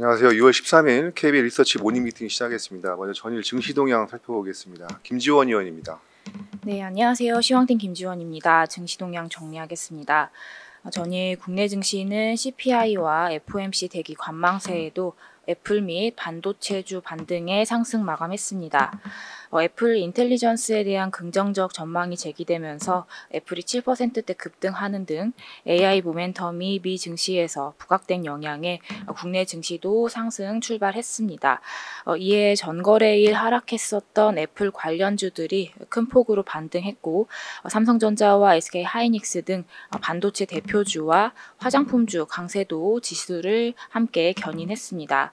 안녕하세요. 6월 13일 KB 리서치 모닝 미팅 시작했습니다. 먼저 전일 증시 동향 살펴보겠습니다. 김지원 의원입니다. 네, 안녕하세요. 시황팀 김지원입니다. 증시 동향 정리하겠습니다. 전일 국내 증시는 CPI와 FOMC 대기 관망세에도 애플 및 반도체주 반등의 상승 마감했습니다. 애플 인텔리전스에 대한 긍정적 전망이 제기되면서 애플이 7%대 급등하는 등 AI 모멘텀이 미 증시에서 부각된 영향에 국내 증시도 상승 출발했습니다. 이에 전거래일 하락했었던 애플 관련주들이 큰 폭으로 반등했고 삼성전자와 SK 하이닉스 등 반도체 대표주와 화장품주 강세도 지수를 함께 견인했습니다.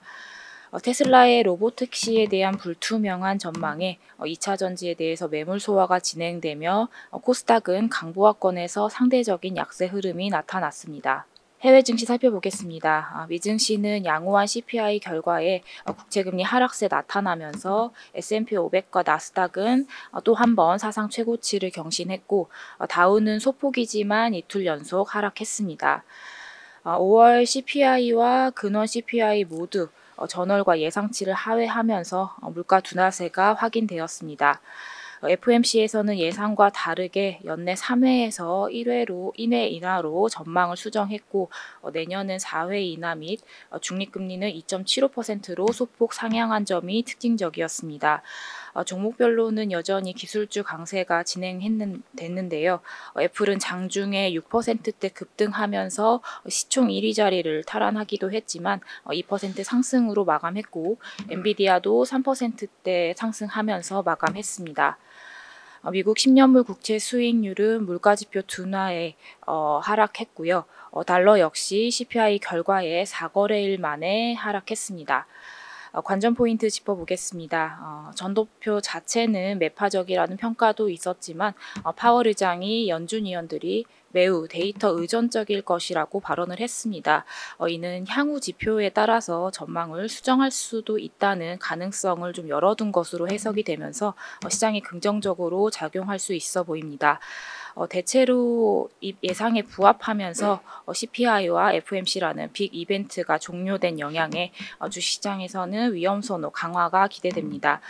테슬라의 로보택시에 대한 불투명한 전망에 2차 전지에 대해서 매물 소화가 진행되며 코스닥은 강보합권에서 상대적인 약세 흐름이 나타났습니다. 해외 증시 살펴보겠습니다. 미 증시는 양호한 CPI 결과에 국채금리 하락세 나타나면서 S&P 500과 나스닥은 또 한 번 사상 최고치를 경신했고 다우는 소폭이지만 이틀 연속 하락했습니다. 5월 CPI와 근원 CPI 모두 전월과 예상치를 하회하면서 물가 둔화세가 확인되었습니다. FOMC에서는 예상과 다르게 연내 3회에서 1회 인하로 전망을 수정했고 내년은 4회 인하 및 중립금리는 2.75%로 소폭 상향한 점이 특징적이었습니다. 종목별로는 여전히 기술주 강세가 진행됐는데요. 애플은 장중에 6%대 급등하면서 시총 1위 자리를 탈환하기도 했지만 2% 상승으로 마감했고 엔비디아도 3%대 상승하면서 마감했습니다. 미국 10년물 국채 수익률은 물가지표 둔화에 하락했고요. 달러 역시 CPI 결과에 4거래일 만에 하락했습니다. 관전 포인트 짚어보겠습니다. 전도표 자체는 매파적이라는 평가도 있었지만 파월 의장이 연준 위원들이 매우 데이터 의존적일 것이라고 발언을 했습니다. 이는 향후 지표에 따라서 전망을 수정할 수도 있다는 가능성을 좀 열어둔 것으로 해석이 되면서 시장이 긍정적으로 작용할 수 있어 보입니다. 대체로 예상에 부합하면서 CPI와 FOMC라는 빅 이벤트가 종료된 영향에 주시장에서는 위험선호 강화가 기대됩니다.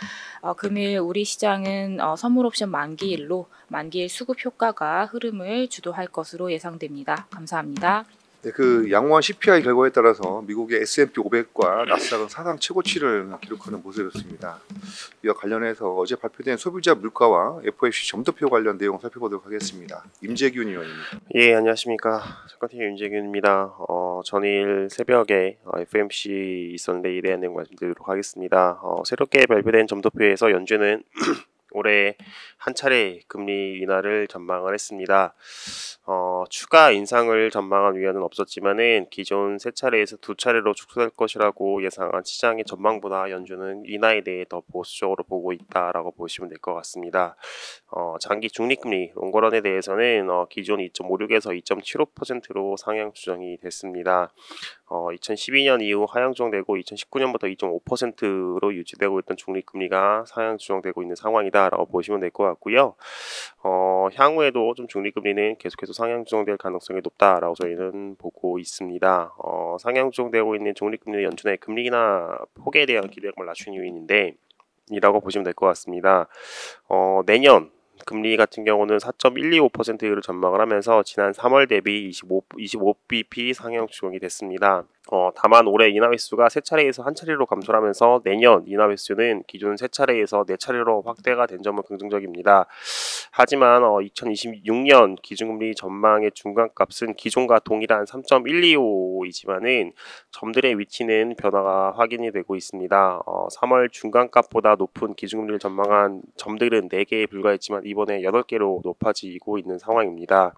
금일 우리 시장은 선물옵션 만기일로 만기일 수급 효과가 흐름을 주도할 것으로 예상됩니다. 감사합니다. 네, 양호한 CPI 결과에 따라서 미국의 S&P 500과 나스닥은 사상 최고치를 기록하는 모습이었습니다. 이와 관련해서 어제 발표된 소비자 물가와 FOMC 점도표 관련 내용 살펴보도록 하겠습니다. 임재균 의원입니다. 예, 안녕하십니까. 정관팀 임재균입니다. 전일 새벽에 FOMC 있었는데 이에 대한 내용 말씀드리도록 하겠습니다. 새롭게 발표된 점도표에서 연준은 올해 한 차례 금리 인하를 전망을 했습니다. 추가 인상을 전망한 위원은 없었지만은 기존 세 차례에서 두 차례로 축소될 것이라고 예상한 시장의 전망보다 연준은 인하에 대해 더 보수적으로 보고 있다라고 보시면 될 것 같습니다. 장기 중립금리 롱거런에 대해서는 기존 2.56에서 2.75%로 상향 조정이 됐습니다. 2012년 이후 하향 조정되고 2019년부터 2.5%로 유지되고 있던 중립금리가 상향 조정되고 있는 상황이다라고 보시면 될 것 같고요. 향후에도 좀 중립금리는 계속해서 상향 조정될 가능성이 높다라고 저희는 보고 있습니다. 상향 조정되고 있는 중립금리 연준의 금리 인하 폭에 대한 기대감을 낮춘 요인인데 이라고 보시면 될 것 같습니다. 내년 금리 같은 경우는 4.125%를 전망을 하면서 지난 3월 대비 25bp 상향 조정이 됐습니다. 다만 올해 인하 횟수가 세 차례에서 한 차례로 감소를 하면서 내년 인하 횟수는 기존 세 차례에서 네 차례로 확대가 된 점은 긍정적입니다. 하지만 2026년 기준금리 전망의 중간값은 기존과 동일한 3.125이지만은 점들의 위치는 변화가 확인이 되고 있습니다. 3월 중간값보다 높은 기준금리를 전망한 점들은 4개에 불과했지만 이번에 8개로 높아지고 있는 상황입니다.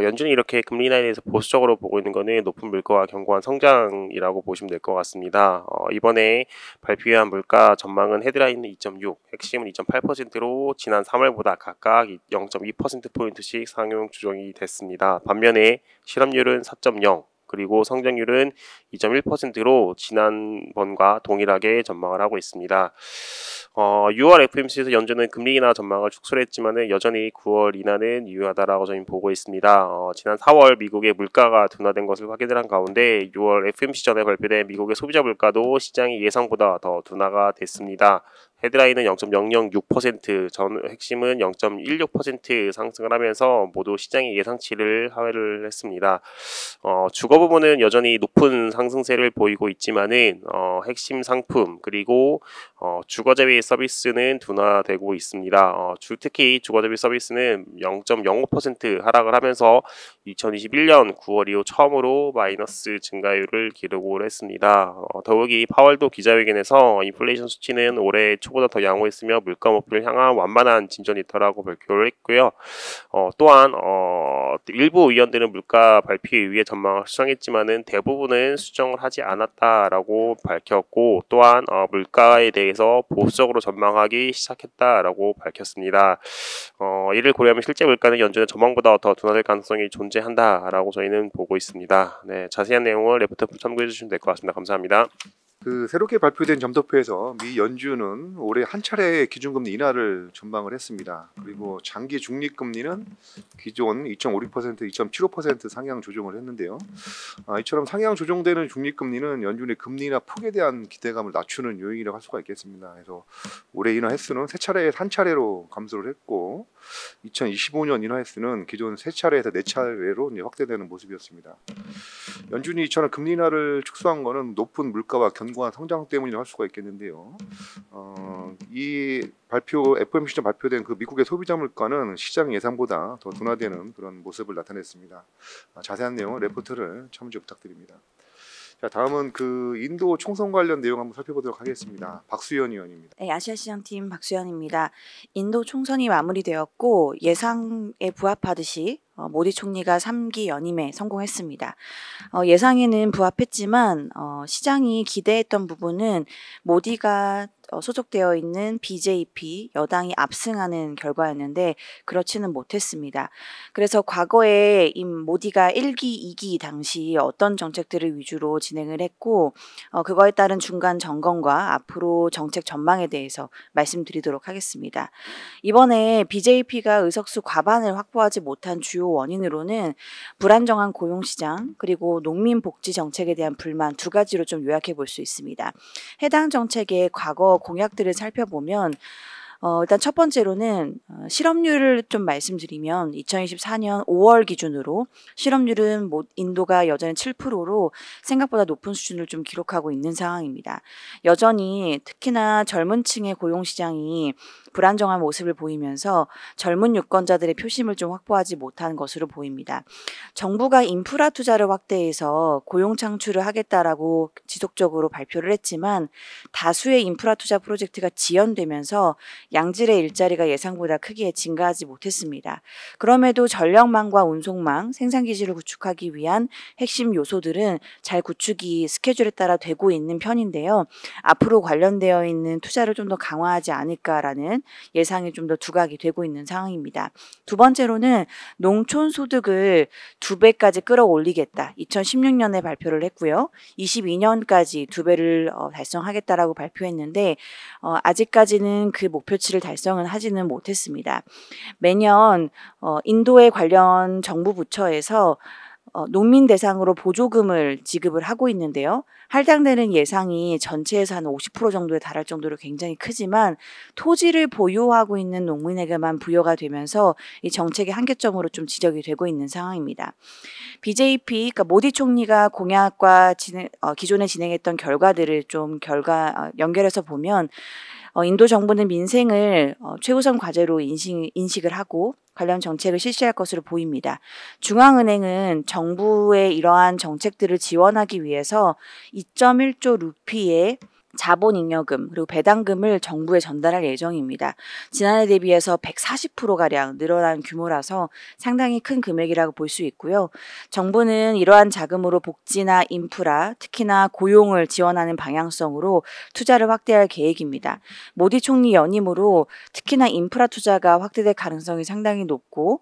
연준이 이렇게 금리 인하에 대해서 보수적으로 보고 있는 것은 높은 물가와 견고한 성장이라고 보시면 될 것 같습니다. 이번에 발표한 물가 전망은 헤드라인은 2.6, 핵심은 2.8%로 지난 3월보다 각각 0.2%포인트씩 상향 조정이 됐습니다. 반면에 실업률은 4.0, 그리고 성장률은 2.1%로 지난번과 동일하게 전망을 하고 있습니다. 6월 FOMC에서 연준은 금리 인하 전망을 축소를 했지만은 여전히 9월 인하는 유효하다라고 저희는 보고 있습니다. 지난 4월 미국의 물가가 둔화된 것을 확인을 한 가운데 6월 FOMC 전에 발표된 미국의 소비자 물가도 시장이 예상보다 더 둔화가 됐습니다. 헤드라인은 0.006%, 전 핵심은 0.16% 상승을 하면서 모두 시장의 예상치를 하회를 했습니다. 주거 부분은 여전히 높은 상승세를 보이고 있지만은 핵심 상품 그리고 주거 대비 서비스는 둔화되고 있습니다. 특히 주거 대비 서비스는 0.05% 하락을 하면서 2021년 9월 이후 처음으로 마이너스 증가율을 기록을 했습니다. 더욱이 파월도 기자회견에서 인플레이션 수치는 올해 초보다 더 양호했으며 물가 목표를 향한 완만한 진전이 있다라고 발표를 했고요. 또한 일부 의원들은 물가 발표 이후에 전망을 수정했지만은 대부분은 수정을 하지 않았다라고 밝혔고, 또한 물가에 대해서 보수적으로 전망하기 시작했다라고 밝혔습니다. 이를 고려하면 실제 물가는 연준의 전망보다 더 둔화될 가능성이 존재한다라고 저희는 보고 있습니다. 네, 자세한 내용을 레포트 참고해 주시면 될 것 같습니다. 감사합니다. 새롭게 발표된 점도표에서 미 연준은 올해 한 차례 기준금리 인하를 전망을 했습니다. 그리고 장기 중립금리는 기존 2.56%, 2.75% 상향 조정을 했는데요. 이처럼 상향 조정되는 중립금리는 연준의 금리 인하 폭에 대한 기대감을 낮추는 요인이라고 할 수가 있겠습니다. 그래서 올해 인하 횟수는 한 차례로 감소를 했고, 2025년 인하 횟수는 기존 3차례에서 4차례로 확대되는 모습이었습니다. 연준이 이처럼 금리 인하를 축소한 것은 높은 물가와 견고한 성장 때문이라고 할 수가 있겠는데요. 이 FOMC에 발표된 미국의 소비자 물가는 시장 예상보다 더 둔화되는 그런 모습을 나타냈습니다. 자세한 내용은 레포트를 참조 부탁드립니다. 자, 다음은 인도 총선 관련 내용 한번 살펴보도록 하겠습니다. 박수현 의원입니다. 네, 아시아시장팀 박수현입니다. 인도 총선이 마무리되었고 예상에 부합하듯이 모디 총리가 3기 연임에 성공했습니다. 예상에는 부합했지만 시장이 기대했던 부분은 모디가 소속되어 있는 BJP 여당이 압승하는 결과였는데 그렇지는 못했습니다. 그래서 과거에 모디가 1기, 2기 당시 어떤 정책들을 위주로 진행을 했고 그거에 따른 중간 점검과 앞으로 정책 전망에 대해서 말씀드리도록 하겠습니다. 이번에 BJP가 의석수 과반을 확보하지 못한 주요 원인으로는 불안정한 고용시장 그리고 농민복지 정책에 대한 불만 두 가지로 좀 요약해 볼 수 있습니다. 해당 정책의 과거 공약들을 살펴보면 일단 첫 번째로는 실업률을 좀 말씀드리면 2024년 5월 기준으로 실업률은 인도가 여전히 7%로 생각보다 높은 수준을 좀 기록하고 있는 상황입니다. 여전히 특히나 젊은 층의 고용시장이 불안정한 모습을 보이면서 젊은 유권자들의 표심을 좀 확보하지 못한 것으로 보입니다. 정부가 인프라 투자를 확대해서 고용 창출을 하겠다라고 지속적으로 발표를 했지만 다수의 인프라 투자 프로젝트가 지연되면서 양질의 일자리가 예상보다 크게 증가하지 못했습니다. 그럼에도 전력망과 운송망, 생산기지를 구축하기 위한 핵심 요소들은 잘 구축이 스케줄에 따라 되고 있는 편인데요. 앞으로 관련되어 있는 투자를 좀 더 강화하지 않을까라는 예상이 좀 더 두각이 되고 있는 상황입니다. 두 번째로는 농촌 소득을 2배까지 끌어올리겠다. 2016년에 발표를 했고요. 22년까지 2배를 달성하겠다라고 발표했는데 아직까지는 그 목표치를 달성은 하지는 못했습니다. 매년 인도의 관련 정부 부처에서 농민 대상으로 보조금을 지급을 하고 있는데요. 할당되는 예상이 전체에서 한 50% 정도에 달할 정도로 굉장히 크지만 토지를 보유하고 있는 농민에게만 부여가 되면서 이 정책의 한계점으로 좀 지적이 되고 있는 상황입니다. BJP, 그러니까 모디 총리가 공약과 기존에 진행했던 결과들을 좀 연결해서 보면 인도 정부는 민생을 최우선 과제로 인식을 하고 관련 정책을 실시할 것으로 보입니다. 중앙은행은 정부의 이러한 정책들을 지원하기 위해서 2.1조 루피의 자본잉여금 그리고 배당금을 정부에 전달할 예정입니다. 지난해 대비해서 140%가량 늘어난 규모라서 상당히 큰 금액이라고 볼 수 있고요. 정부는 이러한 자금으로 복지나 인프라, 특히나 고용을 지원하는 방향성으로 투자를 확대할 계획입니다. 모디 총리 연임으로 특히나 인프라 투자가 확대될 가능성이 상당히 높고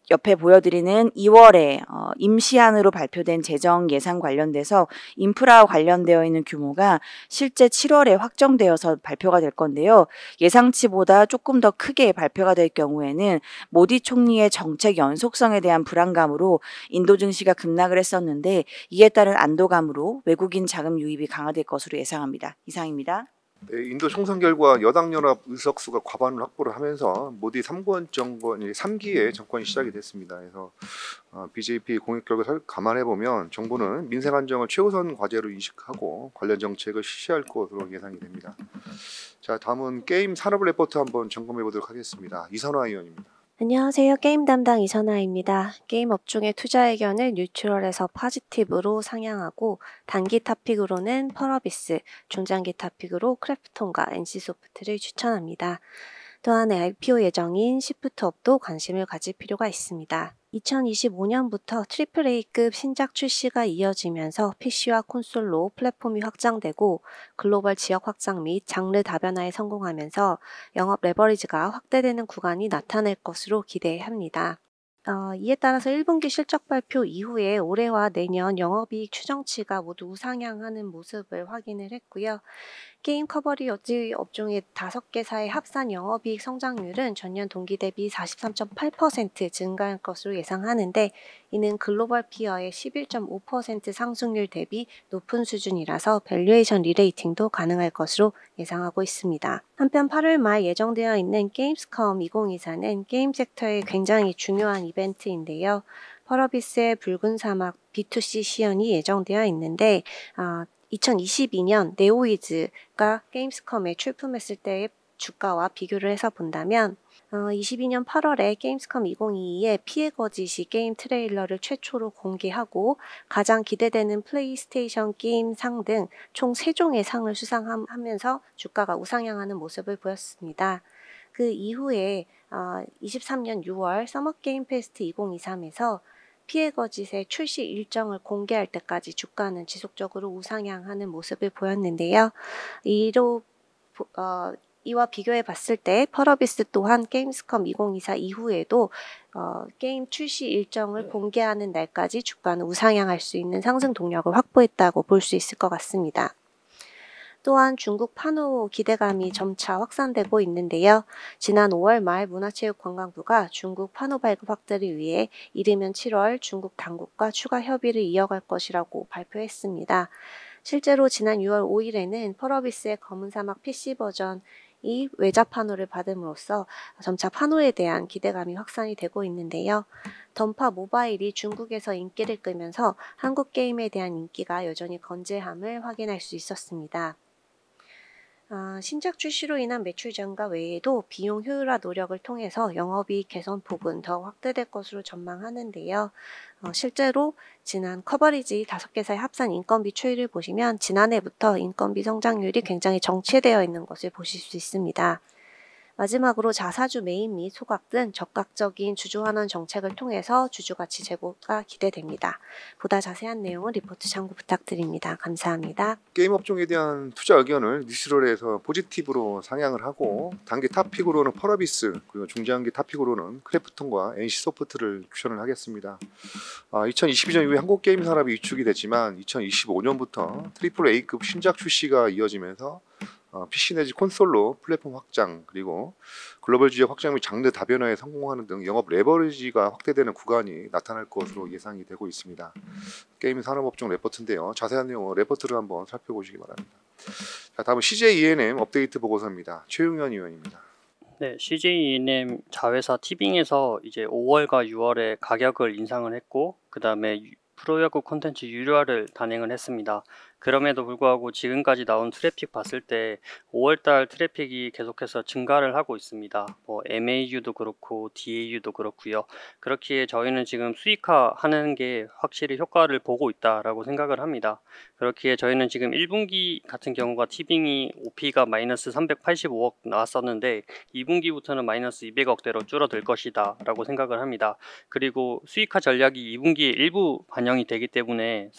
옆에 보여드리는 2월에 임시안으로 발표된 재정 예산 관련돼서 인프라와 관련되어 있는 규모가 실제 7월에 확정되어서 발표가 될 건데요. 예상치보다 조금 더 크게 발표가 될 경우에는 모디 총리의 정책 연속성에 대한 불안감으로 인도 증시가 급락을 했었는데 이에 따른 안도감으로 외국인 자금 유입이 강화될 것으로 예상합니다. 이상입니다. 네, 인도 총선 결과 여당연합 의석수가 과반을 확보를 하면서 모디 3권 정권이 3기의 정권이 시작이 됐습니다. 그래서 BJP 공약 결과를 감안해 보면 정부는 민생 안정을 최우선 과제로 인식하고 관련 정책을 실시할 것으로 예상이 됩니다. 자, 다음은 게임 산업 레포트 한번 점검해 보도록 하겠습니다. 이선화 의원입니다. 안녕하세요. 게임 담당 이선아입니다. 게임 업종의 투자 의견을 뉴트럴에서 포지티브로 상향하고 단기 토픽으로는 펄어비스, 중장기 토픽으로 크래프톤과 NC소프트를 추천합니다. 또한 IPO 예정인 시프트업도 관심을 가질 필요가 있습니다. 2025년부터 AAA급 신작 출시가 이어지면서 PC와 콘솔로 플랫폼이 확장되고 글로벌 지역 확장 및 장르 다변화에 성공하면서 영업 레버리지가 확대되는 구간이 나타날 것으로 기대합니다. 이에 따라서 1분기 실적 발표 이후에 올해와 내년 영업이익 추정치가 모두 우상향하는 모습을 확인을 했고요. 게임 커버리지 업종의 5개사의 합산 영업이익 성장률은 전년 동기 대비 43.8% 증가할 것으로 예상하는데 이는 글로벌 피어의 11.5% 상승률 대비 높은 수준이라서 밸류에이션 리레이팅도 가능할 것으로 예상하고 있습니다. 한편 8월 말 예정되어 있는 게임스컴 2024는 게임 섹터의 굉장히 중요한 이벤트인데요. 펄어비스의 붉은 사막 B2C 시연이 예정되어 있는데 2022년 네오이즈가 게임스컴에 출품했을 때의 주가와 비교를 해서 본다면 22년 8월에 게임스컴 2022의 피해 거짓이 게임 트레일러를 최초로 공개하고 가장 기대되는 플레이스테이션 게임 상 등 총 3종의 상을 수상하면서 주가가 우상향하는 모습을 보였습니다. 그 이후에 23년 6월 서머 게임 페스트 2023에서 피해 거짓의 출시 일정을 공개할 때까지 주가는 지속적으로 우상향하는 모습을 보였는데요. 이와 비교해 봤을 때 펄어비스 또한 게임스컴 2024 이후에도 게임 출시 일정을 공개하는 날까지 주가는 우상향할 수 있는 상승 동력을 확보했다고 볼 수 있을 것 같습니다. 또한 중국 판호 기대감이 점차 확산되고 있는데요. 지난 5월 말 문화체육관광부가 중국 판호 발급 확대를 위해 이르면 7월 중국 당국과 추가 협의를 이어갈 것이라고 발표했습니다. 실제로 지난 6월 5일에는 펄어비스의 검은 사막 PC 버전이 외자 판호를 받음으로써 점차 판호에 대한 기대감이 확산이 되고 있는데요. 던파 모바일이 중국에서 인기를 끌면서 한국 게임에 대한 인기가 여전히 건재함을 확인할 수 있었습니다. 신작 출시로 인한 매출 증가 외에도 비용 효율화 노력을 통해서 영업이익 개선 폭은 더 확대될 것으로 전망하는데요. 실제로 지난 커버리지 5개사의 합산 인건비 추이를 보시면 지난해부터 인건비 성장률이 굉장히 정체되어 있는 것을 보실 수 있습니다. 마지막으로 자사주 매입 및 소각 등 적극적인 주주환원 정책을 통해서 주주가치 제고가 기대됩니다. 보다 자세한 내용은 리포트 참고 부탁드립니다. 감사합니다. 게임 업종에 대한 투자 의견을 뉴스럴에서 포지티브로 상향을 하고 단기 탑픽으로는 펄어비스 그리고 중장기 탑픽으로는 크래프톤과 NC소프트를 추천을 하겠습니다. 2022년 이후에 한국 게임 산업이 위축이 됐지만 2025년부터 AAA급 신작 출시가 이어지면서 PC 내지 콘솔로 플랫폼 확장 그리고 글로벌 지역 확장 및 장르 다변화에 성공하는 등 영업 레버리지가 확대되는 구간이 나타날 것으로 예상이 되고 있습니다. 게임 산업업종 레포트인데요. 자세한 내용은 레포트를 한번 살펴보시기 바랍니다. 자, 다음은 CJ E&M 업데이트 보고서입니다. 최용현 의원입니다. 네, CJ E&M 자회사 티빙에서 이제 5월과 6월에 가격을 인상을 했고 그 다음에 프로야구 콘텐츠 유료화를 단행을 했습니다. 그럼에도 불구하고 지금까지 나온 트래픽 봤을 때 5월달 트래픽이 계속해서 증가를 하고 있습니다. 뭐 MAU도 그렇고 DAU도 그렇고요. 그렇기에 저희는 지금 수익화하는 게 확실히 효과를 보고 있다라고 생각을 합니다. 그렇기에 저희는 지금 1분기 같은 경우가 티빙이 OP가 마이너스 385억 나왔었는데 2분기부터는 마이너스 200억대로 줄어들 것이다 라고 생각을 합니다. 그리고 수익화 전략이 2분기에 일부 반영이 되기 때문에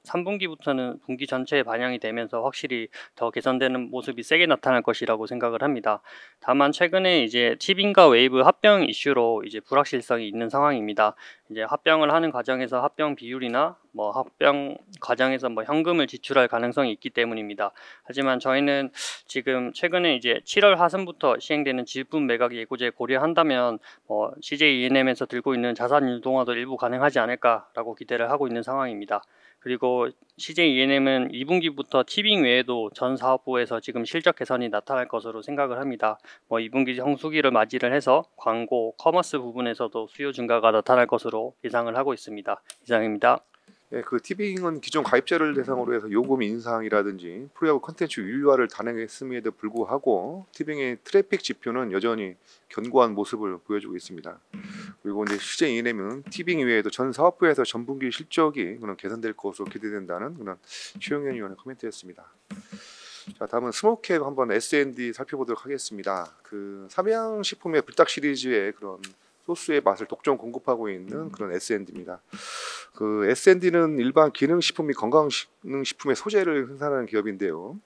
3분기부터는 분기 전체에 반영이 되면서 확실히 더 개선되는 모습이 세게 나타날 것이라고 생각을 합니다. 다만 최근에 이제 티빙과 웨이브 합병 이슈로 이제 불확실성이 있는 상황입니다. 이제 합병을 하는 과정에서 합병 비율이나 뭐 합병 과정에서 뭐 현금을 지출할 가능성이 있기 때문입니다. 하지만 저희는 지금 최근에 이제 7월 하순부터 시행되는 지분 매각 예고제 고려한다면 CJ E&M에서 들고 있는 자산 유동화도 일부 가능하지 않을까라고 기대를 하고 있는 상황입니다. 그리고 CJ E&M은 2분기부터 티빙 외에도 전 사업부에서 지금 실적 개선이 나타날 것으로 생각을 합니다. 2분기 성수기를 맞이를 해서 광고, 커머스 부분에서도 수요 증가가 나타날 것으로 예상을 하고 있습니다. 이상입니다. 네, 그 티빙은 기존 가입자를 대상으로 해서 요금 인상이라든지 프로야구 콘텐츠 윤리화를 단행했음에도 불구하고 티빙의 트래픽 지표는 여전히 견고한 모습을 보여주고 있습니다. 그리고 이제 CJ E&M은 티빙 이외에도 전 사업부에서 전분기 실적이 그런 개선될 것으로 기대된다는 그런 최용현 의원의 코멘트였습니다. 자, 다음은 스모캡 한번 S&D 살펴보도록 하겠습니다. 그 삼양식품의 불닭 시리즈의 그런 소스의 맛을 독점 공급하고 있는 그런 S&D입니다. 그 S&D는 일반 기능식품 및 건강기능식품의 소재를 생산하는 기업인데요.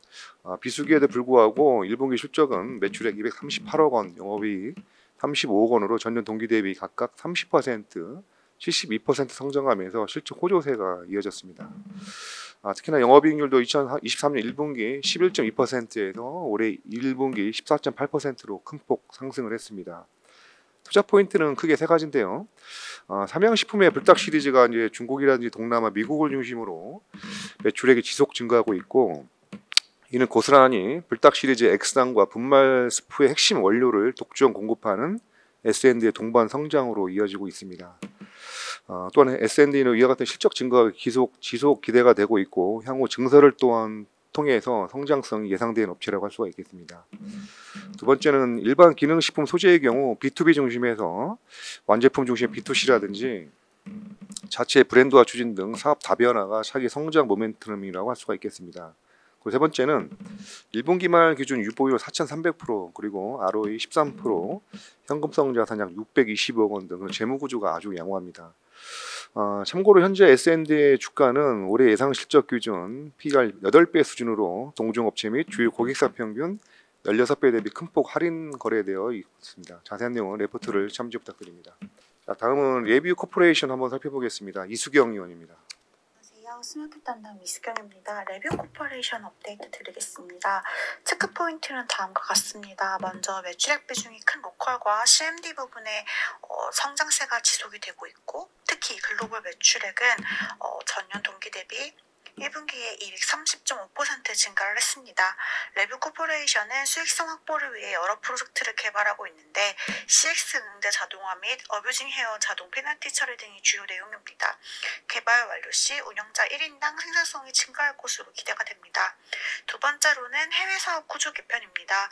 비수기에도 불구하고 1분기 실적은 매출액 238억 원, 영업이익 35억 원으로 전년 동기 대비 각각 30%, 72% 성장하면서 실적 호조세가 이어졌습니다. 특히나 영업이익률도 2023년 1분기 11.2%에서 올해 1분기 14.8%로 큰 폭 상승을 했습니다. 투자 포인트는 크게 세 가지인데요. 삼양식품의 불닭 시리즈가 이제 중국이라든지 동남아, 미국을 중심으로 매출액이 지속 증가하고 있고, 이는 고스란히 불닭 시리즈의 액상과 분말 스프의 핵심 원료를 독점 공급하는 S&D의 동반 성장으로 이어지고 있습니다. 또한 S&D는 이와 같은 실적 증가가 지속 기대가 되고 있고, 향후 증설을 또한 통해서 성장성이 예상되는 업체라고 할 수가 있겠습니다. 두 번째는 일반 기능식품 소재의 경우 B2B 중심에서 완제품 중심의 B2C라든지 자체 브랜드화 추진 등 사업 다변화가 차기 성장 모멘텀이라고 할 수가 있겠습니다. 그리고 세 번째는 1분기 말 기준 유보율 4,300%, 그리고 ROE 13%, 현금성 자산 약 620억 원 등 재무 구조가 아주 양호합니다. 참고로 현재 S&D의 주가는 올해 예상 실적 기준 P가 8배 수준으로 동종업체 및 주요 고객사 평균 16배 대비 큰 폭 할인 거래되어 있습니다. 자세한 내용은 레포트를 참조 부탁드립니다. 자, 다음은 레뷰 코퍼레이션 한번 살펴보겠습니다. 이수경 의원입니다. 안녕하세요. 스마트 담당 이수경입니다. 레뷰 코퍼레이션 업데이트 드리겠습니다. 체크 포인트는 다음과 같습니다. 먼저 매출액 비중이 큰 로컬과 CMD 부분에 성장세가 지속이 되고 있고, 특히 글로벌 매출액은 전년 동기 대비 1분기에 230.5% 증가를 했습니다. 레뷰 코퍼레이션은 수익성 확보를 위해 여러 프로젝트를 개발하고 있는데 CX 응대 자동화 및 어뷰징 헤어 자동 페널티 처리 등이 주요 내용입니다. 개발 완료 시 운영자 1인당 생산성이 증가할 것으로 기대가 됩니다. 두 번째로는 해외 사업 구조 개편입니다.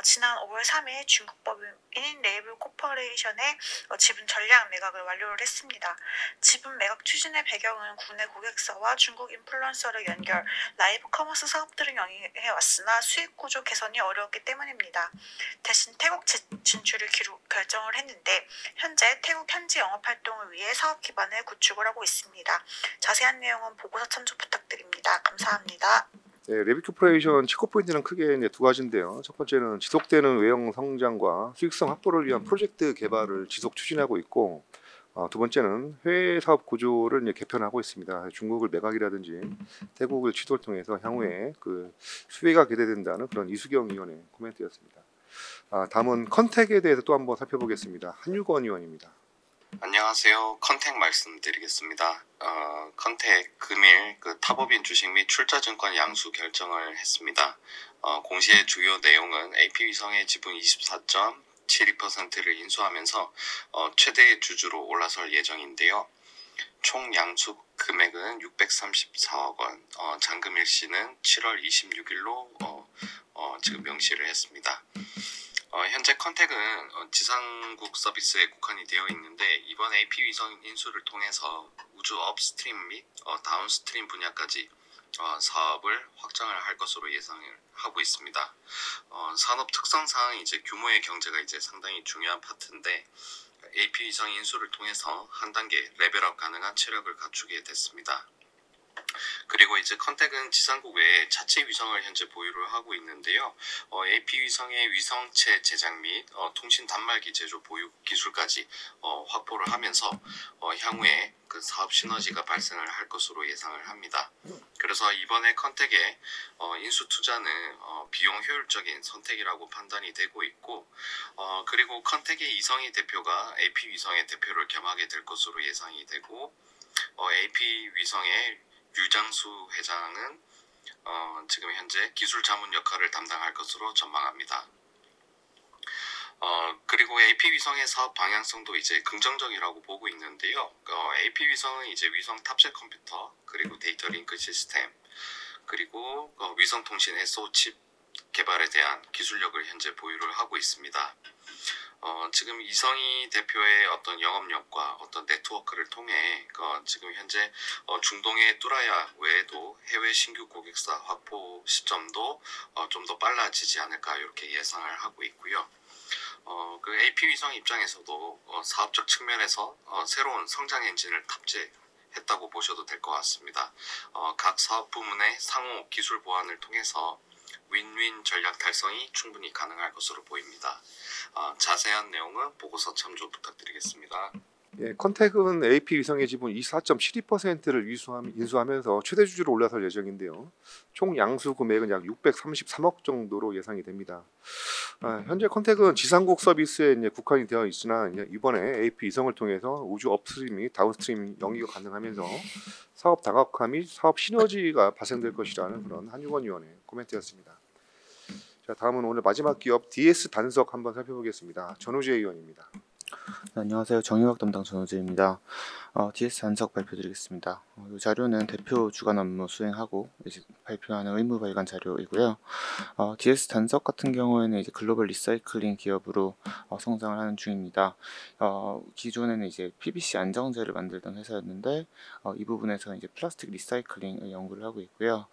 지난 5월 3일 중국 법인인 레뷰 코퍼레이션의 지분 전량 매각을 완료를 했습니다. 지분 매각 추진의 배경은 국내 고객사와 중국 인플루언서를 연결, 라이브 커머스 사업들을 영위해왔으나 수익 구조 개선이 어려웠기 때문입니다. 대신 태국 진출을 결정을 했는데 현재 태국 현지 영업 활동을 위해 사업 기반을 구축을 하고 있습니다. 자세한 내용은 보고서 참조 부탁드립니다. 감사합니다. 네, 레뷰 코퍼레이션 체크 포인트는 크게 두 가지인데요. 첫 번째는 지속되는 외형 성장과 수익성 확보를 위한 프로젝트 개발을 지속 추진하고 있고, 두 번째는 해외 사업 구조를 개편하고 있습니다. 중국을 매각이라든지 태국을 취도를 통해서 향후에 그 수혜가 기대된다는 그런 이수경 의원의 코멘트였습니다. 다음은 컨택에 대해서 또 한번 살펴보겠습니다. 한유건 의원입니다. 안녕하세요. 컨택 말씀드리겠습니다. 컨택 금일 타법인 주식 및 출자증권 양수 결정을 했습니다. 공시의 주요 내용은 AP위성의 지분 24.72%를 인수하면서 최대 주주로 올라설 예정인데요. 총 양수 금액은 634억 원, 잔금 일시는 7월 26일로 지금 명시를 했습니다. 현재 컨택은 지상국 서비스에 국한이 되어 있는데 이번 AP 위성 인수를 통해서 우주 업스트림 및 다운스트림 분야까지 사업을 확장을 할 것으로 예상을 하고 있습니다. 산업 특성상 이제 규모의 경제가 이제 상당히 중요한 파트인데 AP 위성 인수를 통해서 한 단계 레벨업 가능한 체력을 갖추게 됐습니다. 그리고 이제 컨택은 지상국 외에 자체 위성을 현재 보유를 하고 있는데요. AP 위성의 위성체 제작 및 통신 단말기 제조 보유 기술까지 확보를 하면서 향후에 그 사업 시너지가 발생을 할 것으로 예상을 합니다. 그래서 이번에 컨택의 인수 투자는 비용 효율적인 선택이라고 판단이 되고 있고, 그리고 컨택의 이성희 대표가 AP 위성의 대표를 겸하게 될 것으로 예상이 되고, AP 위성의 류장수 회장은 지금 현재 기술 자문 역할을 담당할 것으로 전망합니다. 그리고 AP 위성의 사업 방향성도 이제 긍정적이라고 보고 있는데요. AP 위성은 이제 위성 탑재 컴퓨터, 그리고 데이터 링크 시스템, 그리고 위성 통신 SO 칩 개발에 대한 기술력을 현재 보유를 하고 있습니다. 지금 이성희 대표의 어떤 영업력과 어떤 네트워크를 통해 지금 현재 중동의 뚜라야 외에도 해외 신규 고객사 확보 시점도 좀 더 빨라지지 않을까 이렇게 예상을 하고 있고요. 그 AP 위성 입장에서도 사업적 측면에서 새로운 성장 엔진을 탑재했다고 보셔도 될 것 같습니다. 각 사업 부문의 상호 기술 보완을 통해서 윈윈 전략 달성이 충분히 가능할 것으로 보입니다. 자세한 내용은 보고서 참조 부탁드리겠습니다. 예, 컨택은 AP 위성의 지분 24.72%를 인수하면서 최대 주주로 올라설 예정인데요. 총 양수 금액은 약 633억 정도로 예상이 됩니다. 현재 컨택은 지상국 서비스에 이제 국한이 되어 있으나 이번에 AP 위성을 통해서 우주 업스트림 및 다운스트림 영위가 가능하면서 사업 다각화 및 사업 시너지가 발생될 것이라는 그런 한유건 위원의 코멘트였습니다. 자, 다음은 오늘 마지막 기업 DS 단석 한번 살펴보겠습니다. 전우재 의원입니다. 네, 안녕하세요. 정유학 담당 전우재입니다. DS 단석 발표드리겠습니다. 이 자료는 대표 주간 업무 수행하고 이제 발표하는 의무 발간 자료이고요. DS 단석 같은 경우에는 이제 글로벌 리사이클링 기업으로 성장을 하는 중입니다. 기존에는 이제 PVC 안정제를 만들던 회사였는데 이 부분에서 이제 플라스틱 리사이클링을 연구를 하고 있고요.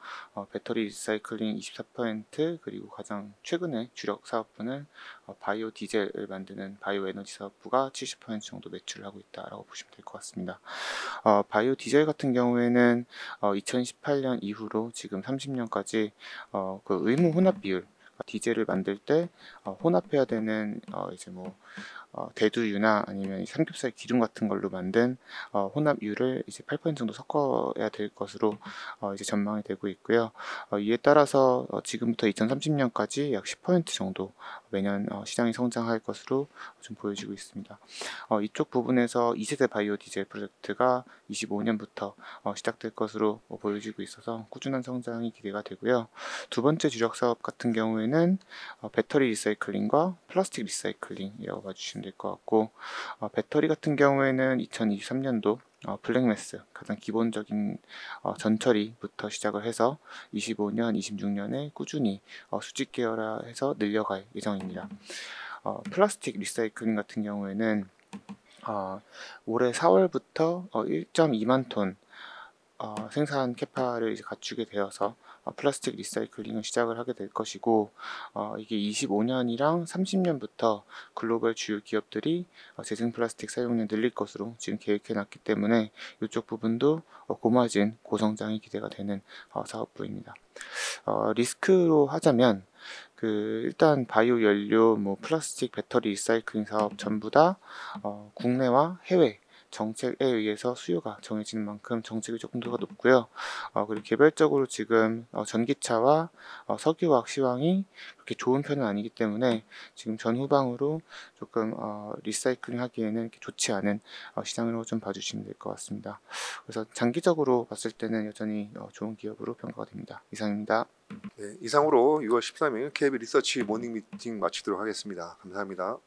배터리 리사이클링 24% 그리고 가장 최근에 주력 사업부는 바이오 디젤을 만드는 바이오 에너지 사업부가 70% 정도 매출을 하고 있다라고 보시면 될 것 같습니다. 바이오 디젤 같은 경우에는 2018년 이후로 지금 30년까지 그 의무 혼합 비율, 디젤을 만들 때 혼합해야 되는 이제 뭐 대두유나 아니면 삼겹살 기름 같은 걸로 만든 혼합유를 이제 8% 정도 섞어야 될 것으로 이제 전망이 되고 있고요. 이에 따라서 지금부터 2030년까지 약 10% 정도 매년 시장이 성장할 것으로 좀 보여지고 있습니다. 이쪽 부분에서 2세대 바이오 디젤 프로젝트가 25년부터 시작될 것으로 보여지고 있어서 꾸준한 성장이 기대가 되고요. 두 번째 주력 사업 같은 경우에는 배터리 리사이클링과 플라스틱 리사이클링이라고 봐주시면 될 것 같고, 배터리 같은 경우에는 2023년도 블랙매스 가장 기본적인 전처리부터 시작을 해서 25년, 26년에 꾸준히 수직 계열화해서 늘려갈 예정입니다. 플라스틱 리사이클링 같은 경우에는 올해 4월부터 1.2만 톤 생산 캐파를 이제 갖추게 되어서 플라스틱 리사이클링을 시작을 하게 될 것이고, 이게 25년이랑 30년부터 글로벌 주요 기업들이 재생 플라스틱 사용量늘릴 것으로 지금 계획해 놨기 때문에 이쪽 부분도 고마진 고성장이 기대가 되는 사업부입니다. 리스크로 하자면 일단 바이오 연료, 플라스틱 배터리 리사이클링 사업 전부 다 국내와 해외 정책에 의해서 수요가 정해지는 만큼 정책의 적응도가 높고요. 그리고 개별적으로 지금 전기차와 석유화학 시황이 그렇게 좋은 편은 아니기 때문에 지금 전후방으로 조금 리사이클링 하기에는 이렇게 좋지 않은 시장으로 좀 봐주시면 될 것 같습니다. 그래서 장기적으로 봤을 때는 여전히 좋은 기업으로 평가가 됩니다. 이상입니다. 네, 이상으로 6월 13일 KB 리서치 모닝 미팅 마치도록 하겠습니다. 감사합니다.